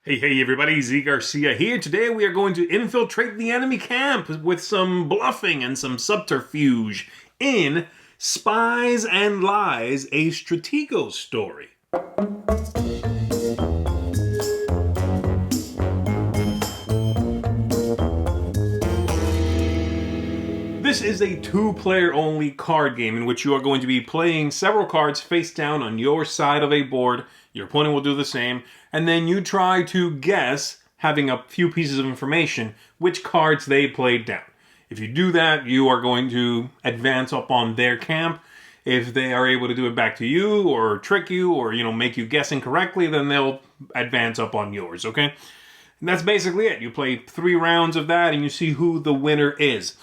Hey everybody, Garcia here. Today we are going to infiltrate the enemy camp with some bluffing and some subterfuge in Spies and Lies, a Stratego story. This is a two-player only card game in which you are going to be playing several cards face down on your side of a board. Your opponent will do the same, and then you try to guess, having a few pieces of information, which cards they played down. If you do that, you are going to advance up on their camp. If they are able to do it back to you, or trick you, or make you guess incorrectly, then they'll advance up on yours, okay? And that's basically it. You play 3 rounds of that, and you see who the winner is.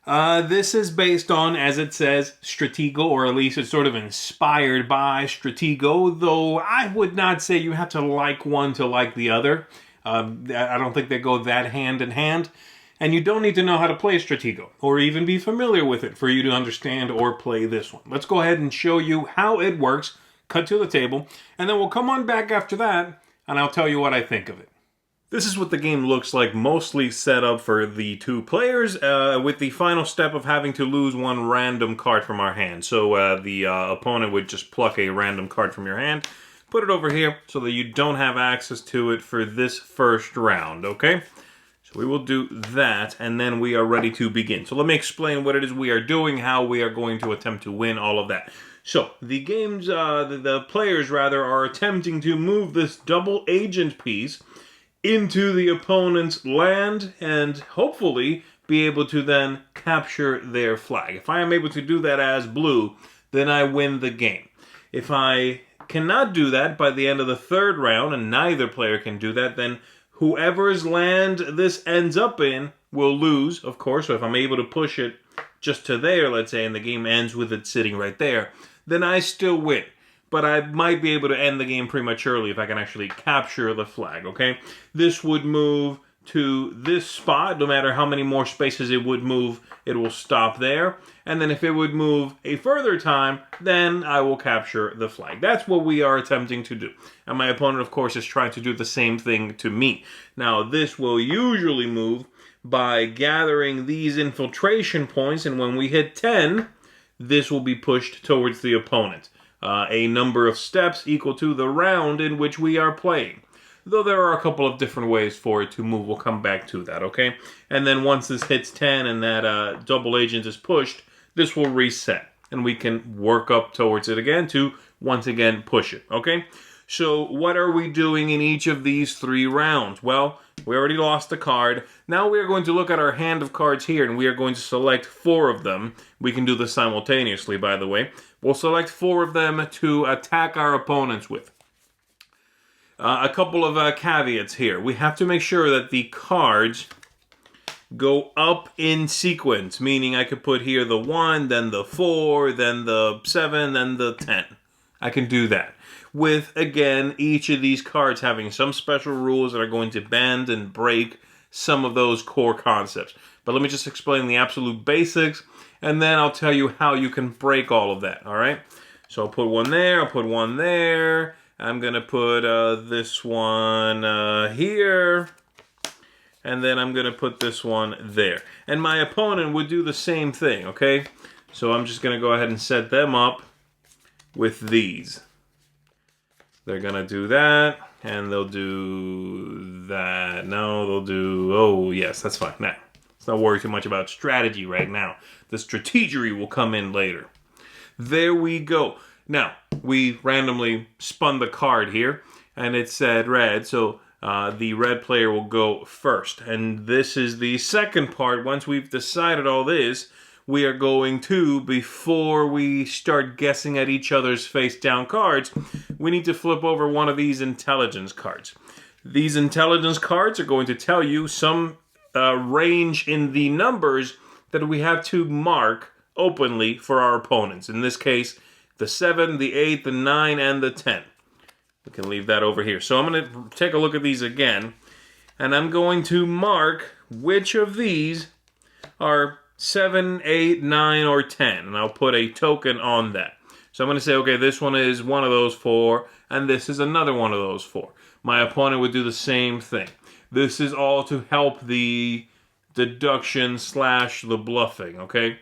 This is based on, as it says, Stratego, or at least it's sort of inspired by Stratego, though I would not say you have to like one to like the other. I don't think they go that hand in hand. And you don't need to know how to play Stratego, or even be familiar with it for you to understand or play this one. Let's go ahead and show you how it works, cut to the table, and then we'll come on back after that, and I'll tell you what I think of it. This is what the game looks like, mostly set up for the 2 players, with the final step of having to lose one random card from our hand. So the opponent would just pluck a random card from your hand, put it over here so that you don't have access to it for this first round, okay? So we will do that, and then we are ready to begin. So let me explain what it is we are doing, how we are going to attempt to win, all of that. So the game's, the players rather, are attempting to move this double agent piece into the opponent's land and hopefully be able to then capture their flag. If I am able to do that as blue, then I win the game. If I cannot do that by the end of the 3rd round, and neither player can do that, then whoever's land this ends up in will lose, of course. So if I'm able to push it just to there, let's say, and the game ends with it sitting right there, then I still win. But I might be able to end the game prematurely if I can actually capture the flag, okay? This would move to this spot. No matter how many more spaces it would move, it will stop there. And then if it would move a further time, then I will capture the flag. That's what we are attempting to do. And my opponent, of course, is trying to do the same thing to me. Now, this will usually move by gathering these infiltration points, and when we hit 10, this will be pushed towards the opponent. A number of steps equal to the round in which we are playing. Though there are a couple of different ways for it to move. We'll come back to that, okay? And then once this hits 10 and that double agent is pushed, this will reset. And we can work up towards it again to, once again, push it, okay? So what are we doing in each of these 3 rounds? Well, we already lost a card. Now we are going to look at our hand of cards here, and we are going to select 4 of them. We can do this simultaneously, by the way. We'll select 4 of them to attack our opponents with. A couple of caveats here. We have to make sure that the cards go up in sequence, meaning I could put here the 1, then the 4, then the 7, then the 10. I can do that. With, again, each of these cards having some special rules that are going to bend and break some of those core concepts. But let me just explain the absolute basics, and then I'll tell you how you can break all of that, all right? So I'll put one there, I'll put one there. I'm going to put this one here, and then I'm going to put this one there. And my opponent would do the same thing, okay? So I'm just going to go ahead and set them up with these. They're going to do that, and they'll do that. No, they'll do... Oh, yes, that's fine. Now, let's not worry too much about strategy right now. The strategery will come in later. There we go. Now, we randomly spun the card here, and it said red, so the red player will go first. And this is the second part. Once we've decided all this, we are going to, before we start guessing at each other's face-down cards, we need to flip over one of these intelligence cards. These intelligence cards are going to tell you some range in the numbers that we have to mark openly for our opponents. In this case, the 7, the 8, the 9, and the 10. We can leave that over here. So I'm going to take a look at these again, and I'm going to mark which of these are 7, 8, 9, or 10, and I'll put a token on that. So I'm going to say, okay, this one is one of those 4, and this is another one of those 4. My opponent would do the same thing. This is all to help the deduction / the bluffing, okay?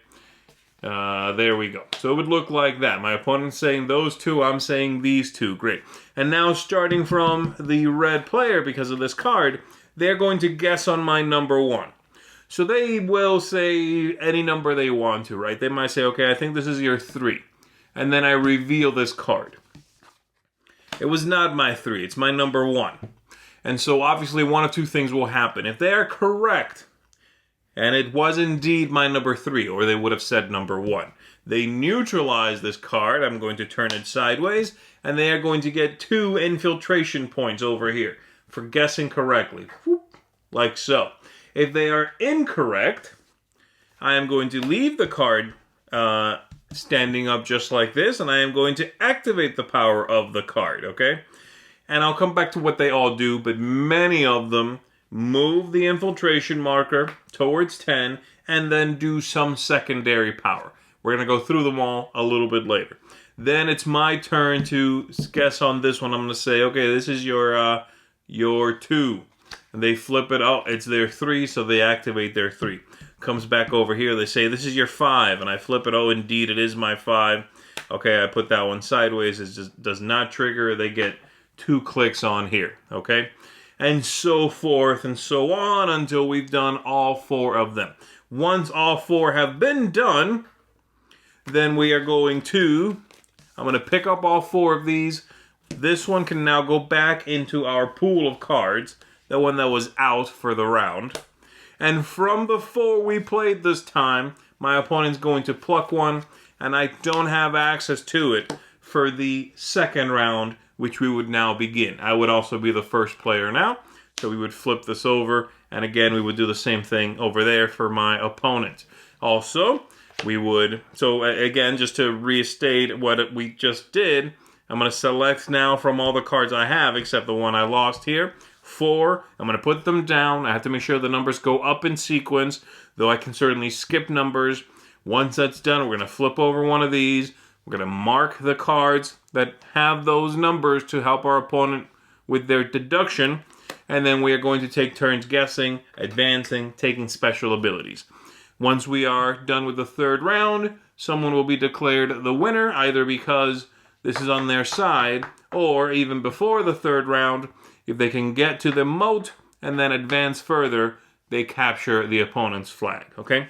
There we go. So it would look like that. My opponent's saying those two, I'm saying these two. Great. And now starting from the red player, because of this card, they're going to guess on my number 1. So they will say any number they want to, right? They might say, okay, I think this is your 3. And then I reveal this card. It was not my 3. It's my number 1. And so obviously one of two things will happen. If they are correct, and it was indeed my number 3, or they would have said number 1, they neutralize this card. I'm going to turn it sideways, and they are going to get 2 infiltration points over here for guessing correctly. Whoop, like so. If they are incorrect, I am going to leave the card standing up just like this, and I am going to activate the power of the card, okay? And I'll come back to what they all do, but many of them move the infiltration marker towards 10 and then do some secondary power. We're going to go through them all a little bit later. Then it's my turn to guess on this one. I'm going to say, okay, this is your 2. And they flip it. Oh, it's their 3, so they activate their 3. Comes back over here. They say, this is your 5. And I flip it. Oh, indeed, it is my 5. Okay, I put that one sideways. It just does not trigger. They get 2 clicks on here. Okay? And so forth and so on until we've done all 4 of them. Once all 4 have been done, then we are going to, I'm going to pick up all 4 of these. This one can now go back into our pool of cards, the one that was out for the round. And from the 4 we played this time, my opponent's going to pluck one, and I don't have access to it for the second round, which we would now begin. I would also be the first player now, so we would flip this over, and again, we would do the same thing over there for my opponent. Also, we would, so again, just to restate what we just did, I'm going to select now from all the cards I have, except the one I lost here, 4. I'm going to put them down. I have to make sure the numbers go up in sequence, though I can certainly skip numbers. Once that's done, we're going to flip over one of these. We're going to mark the cards that have those numbers to help our opponent with their deduction. And then we are going to take turns guessing, advancing, taking special abilities. Once we are done with the 3rd round, someone will be declared the winner, either because this is on their side, or even before the 3rd round, if they can get to the moat and then advance further, they capture the opponent's flag, okay?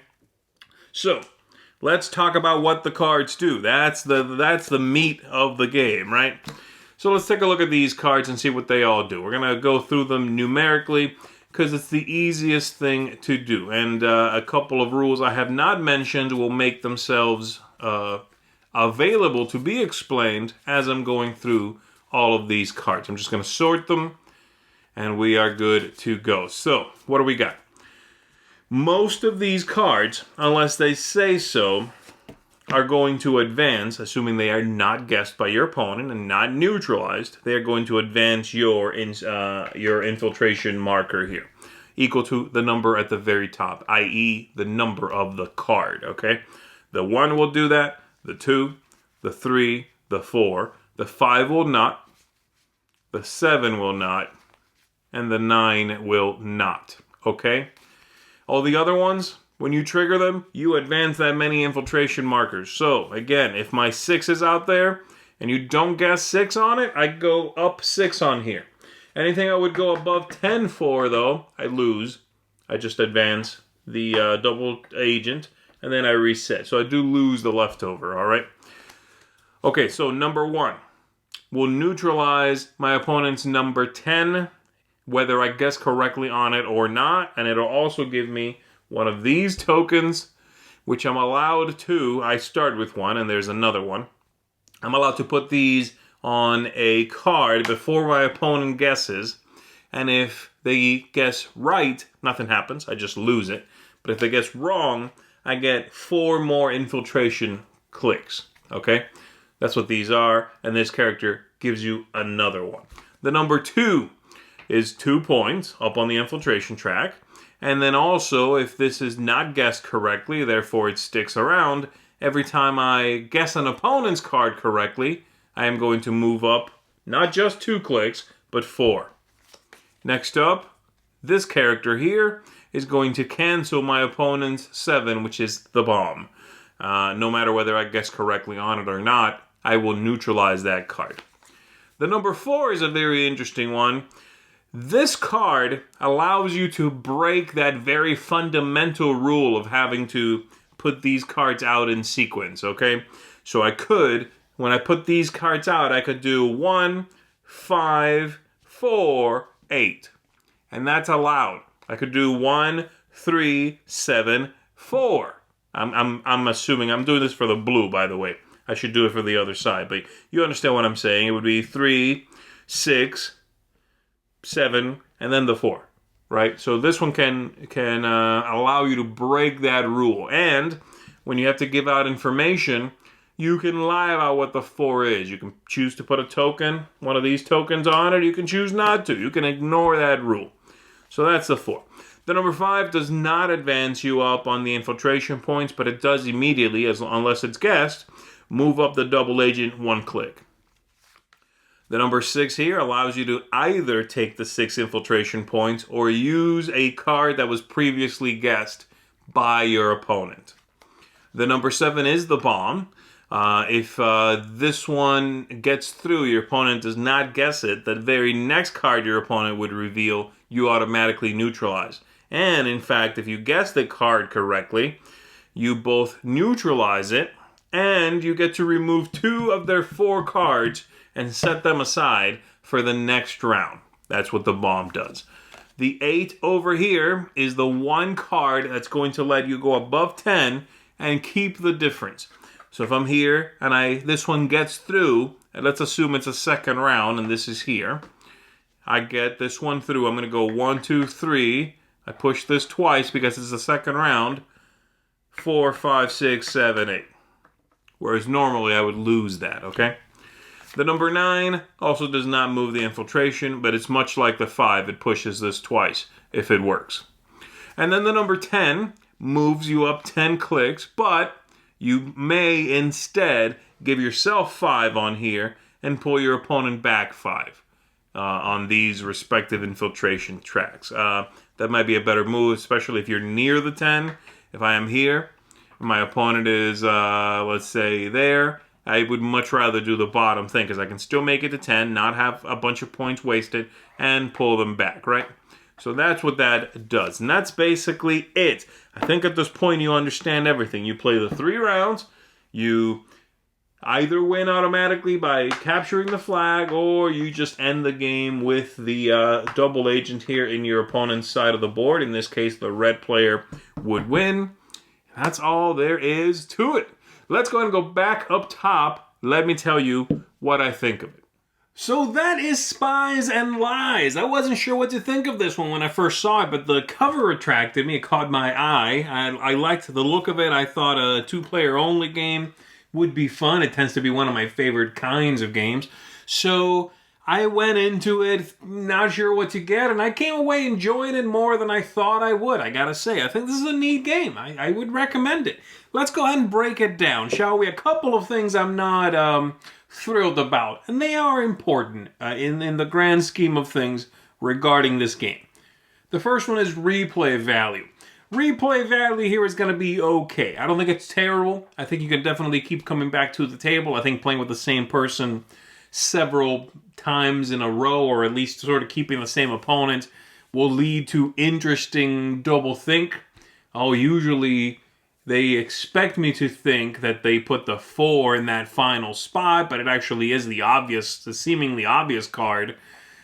So, let's talk about what the cards do. That's the meat of the game, right? So let's take a look at these cards and see what they all do. We're going to go through them numerically because it's the easiest thing to do. And a couple of rules I have not mentioned will make themselves available to be explained as I'm going through all of these cards. I'm just going to sort them, and we are good to go. So, what do we got? Most of these cards, unless they say so, are going to advance, assuming they are not guessed by your opponent and not neutralized. They are going to advance your infiltration marker here, equal to the number at the very top, i.e. the number of the card, okay? The 1 will do that, the 2, the 3, the 4, the 5 will not, the 7 will not, and the 9 will not, okay? All the other ones, when you trigger them, you advance that many infiltration markers. So, again, if my 6 is out there and you don't guess 6 on it, I go up 6 on here. Anything I would go above 10 for, though, I lose. I just advance the double agent, and then I reset. So I do lose the leftover, all right? Okay, so number 1 will neutralize my opponent's number 10, whether I guess correctly on it or not, and it'll also give me one of these tokens, which I'm allowed to, I start with one, and there's another one. I'm allowed to put these on a card before my opponent guesses, and if they guess right, nothing happens, I just lose it. But if they guess wrong, I get 4 more infiltration clicks, okay? That's what these are, and this character gives you another one. The number 2 is 2 points up on the infiltration track. And then also, if this is not guessed correctly, therefore it sticks around, every time I guess an opponent's card correctly, I am going to move up not just 2 clicks, but 4. Next up, this character here is going to cancel my opponent's 7, which is the bomb. No matter whether I guess correctly on it or not, I will neutralize that card. The number 4 is a very interesting one. This card allows you to break that very fundamental rule of having to put these cards out in sequence, okay? So I could, when I put these cards out, I could do 1, 5, 4, 8. And that's allowed. I could do 1, 3, 7, 4. I'm assuming, I'm doing this for the blue, by the way. I should do it for the other side, but you understand what I'm saying. It would be 3, 6, 7, and then the 4, right? So this one can allow you to break that rule. And when you have to give out information, you can lie about what the 4 is. You can choose to put a token, one of these tokens on it. You can choose not to. You can ignore that rule. So that's the 4. The number 5 does not advance you up on the infiltration points, but it does immediately, unless it's guessed, move up the double agent 1 click. The number 6 here allows you to either take the 6 infiltration points or use a card that was previously guessed by your opponent. The number 7 is the bomb. If this one gets through, your opponent does not guess it, the very next card your opponent would reveal, you automatically neutralize. And in fact, if you guess the card correctly, you both neutralize it and you get to remove 2 of their 4 cards and set them aside for the next round. That's what the bomb does. The 8 over here is the one card that's going to let you go above 10 and keep the difference. So if I'm here and this one gets through, and let's assume it's a second round and this is here. I get this one through. I'm going to go 1, 2, 3. I push this twice because it's the second round. 4, 5, 6, 7, 8. Whereas normally I would lose that, okay? The number 9 also does not move the infiltration, but it's much like the 5. It pushes this twice if it works. And then the number 10 moves you up 10 clicks, but you may instead give yourself 5 on here and pull your opponent back 5 on these respective infiltration tracks. That might be a better move, especially if you're near the 10. If I am here, my opponent is, let's say, there. I would much rather do the bottom thing because I can still make it to 10, not have a bunch of points wasted, and pull them back, right? So that's what that does. And that's basically it. I think at this point you understand everything. You play the 3 rounds. You either win automatically by capturing the flag, or you just end the game with the double agent here in your opponent's side of the board. In this case, the red player would win. That's all there is to it. Let's go ahead and go back up top. Let me tell you what I think of it. So that is Spies and Lies. I wasn't sure what to think of this one when I first saw it, but the cover attracted me. It caught my eye. I liked the look of it. I thought a 2-player only game would be fun. It tends to be one of my favorite kinds of games. So I went into it not sure what to get, and I came away enjoying it more than I thought I would, I gotta say. I think this is a neat game. I would recommend it. Let's go ahead and break it down, shall we? A couple of things I'm not thrilled about, and they are important in the grand scheme of things regarding this game. The first one is replay value. Replay value here is going to be okay. I don't think it's terrible. I think you can definitely keep coming back to the table. I think playing with the same person several times in a row, or at least sort of keeping the same opponent, will lead to interesting double think. Usually they expect me to think that they put the 4 in that final spot, but it actually is the seemingly obvious card.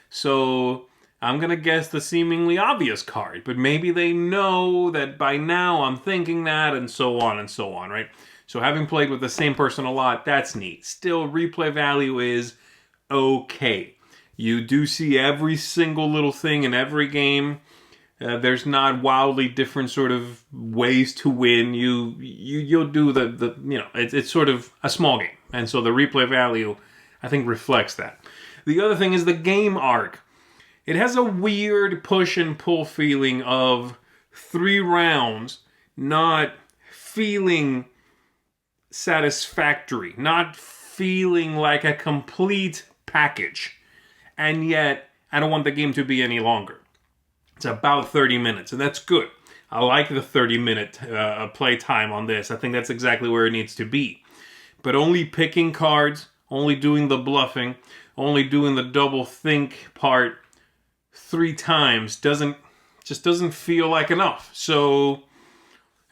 So I'm going to guess the seemingly obvious card, but maybe they know that by now I'm thinking that, and so on, right? So having played with the same person a lot, that's neat. Still, replay value is okay. You do see every single little thing in every game. There's not wildly different sort of ways to win. You'll do it's sort of a small game, and so the replay value, I think, reflects that. The other thing is the game arc. It has a weird push and pull feeling of 3 rounds not feeling satisfactory, not feeling like a complete package. And yet, I don't want the game to be any longer. It's about 30 minutes, and that's good. I like the 30-minute play time on this. I think that's exactly where it needs to be. But only picking cards, only doing the bluffing, only doing the double think part 3 times just doesn't feel like enough. So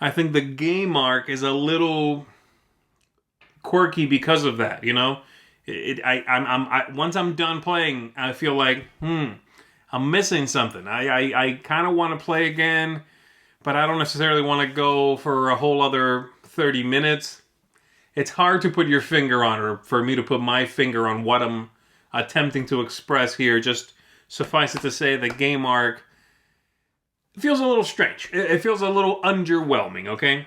I think the game arc is a little quirky because of that. You know, once I'm done playing, I feel like I'm missing something. I kind of want to play again, but I don't necessarily want to go for a whole other 30 minutes. It's hard to put your finger on, or for me to put my finger on what I'm attempting to express here. Just suffice it to say, the game arc feels a little strange. It feels a little underwhelming, okay?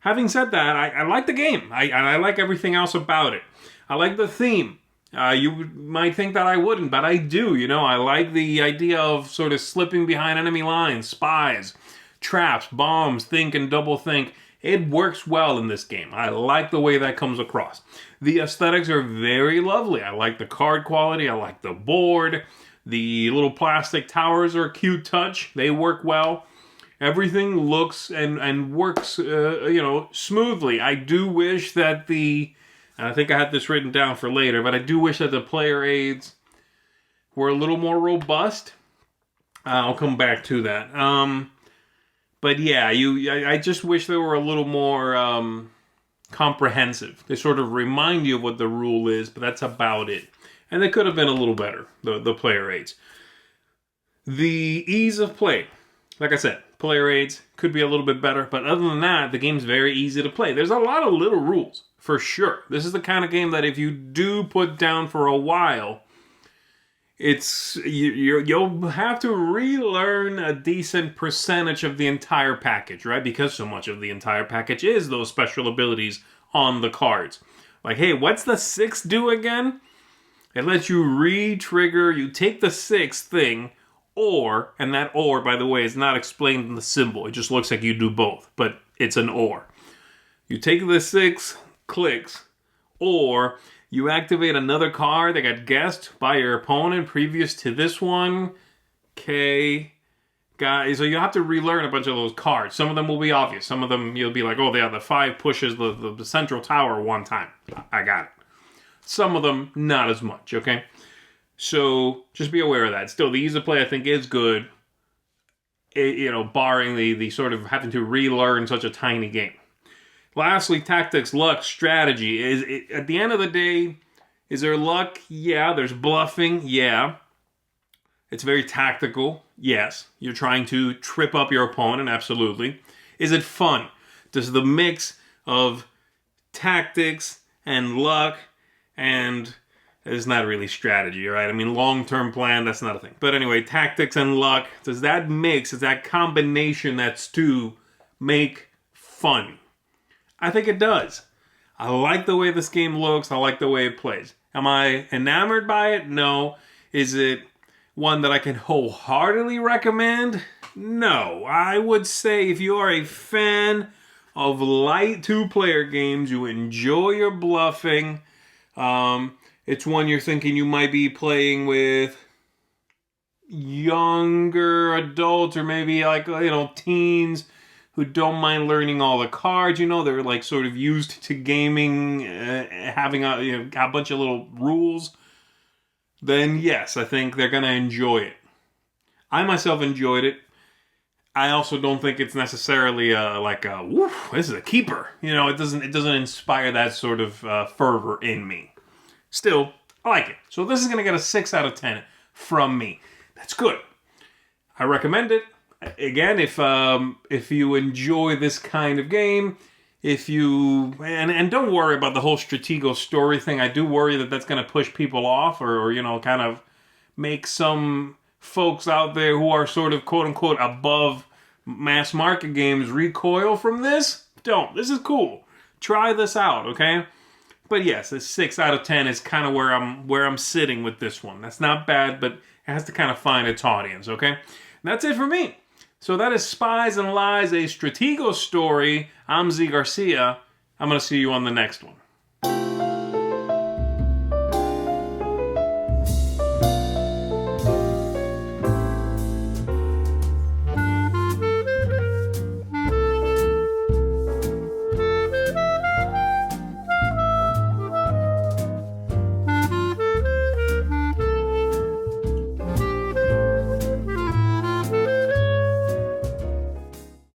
Having said that, I like the game. I like everything else about it. I like the theme. You might think that I wouldn't, but I do. You know, I like the idea of sort of slipping behind enemy lines, spies, traps, bombs, think and double think. It works well in this game. I like the way that comes across. The aesthetics are very lovely. I like the card quality. I like the board. The little plastic towers are a cute touch. They work well. Everything looks and works, smoothly. I do wish that and I think I had this written down for later, but I do wish that the player aids were a little more robust. I'll come back to that. But yeah, I just wish they were a little more comprehensive. They sort of remind you of what the rule is, but that's about it. And they could have been a little better, the player aids. The ease of play, like I said, player aids could be a little bit better, but other than that, the game's very easy to play. There's a lot of little rules, for sure. This is the kind of game that if you do put down for a while, you'll have to relearn a decent percentage of the entire package, right? Because so much of the entire package is those special abilities on the cards. Like, hey, what's the 6 do again? It lets you re-trigger, you take the 6 thing, and that or, by the way, is not explained in the symbol. It just looks like you do both, but it's an or. You take the 6 clicks, or you activate another card that got guessed by your opponent previous to this one. Okay. Guys, so you have to relearn a bunch of those cards. Some of them will be obvious. Some of them you'll be like, oh, yeah, the 5 pushes the central tower one time. I got it. Some of them, not as much, okay? So just be aware of that. Still, the ease of play, I think, is good. Barring the sort of having to relearn such a tiny game. Lastly, tactics, luck, strategy. At the end of the day, is there luck? Yeah. There's bluffing? Yeah. It's very tactical? Yes. You're trying to trip up your opponent? Absolutely. Is it fun? Does the mix of tactics and luck and it's not really strategy, right? I mean, long-term plan, that's not a thing. But anyway, tactics and luck, does that mix, does that combination, that stew, make fun? I think it does. I like the way this game looks. I like the way it plays. Am I enamored by it? No. Is it one that I can wholeheartedly recommend? No. I would say if you are a fan of light 2-player games, you enjoy your bluffing, it's one you're thinking you might be playing with younger adults or maybe teens who don't mind learning all the cards. They're like sort of used to gaming, having a bunch of little rules. Then yes, I think they're going to enjoy it. I myself enjoyed it. I also don't think it's necessarily woof, this is a keeper. It doesn't inspire that sort of fervor in me. Still, I like it. So this is going to get a 6 out of 10 from me. That's good. I recommend it. Again, if you enjoy this kind of game, and don't worry about the whole Stratego story thing. I do worry that that's going to push people off or kind of make some folks out there who are sort of quote-unquote above mass market games recoil from this. Don't. This is cool. Try this out, okay? But yes, a 6 out of 10 is kind of where I'm sitting with this one. That's not bad, but it has to kind of find its audience, okay? And that's it for me. So that is Spies and Lies, a Stratego story. I'm Z Garcia. I'm going to see you on the next one.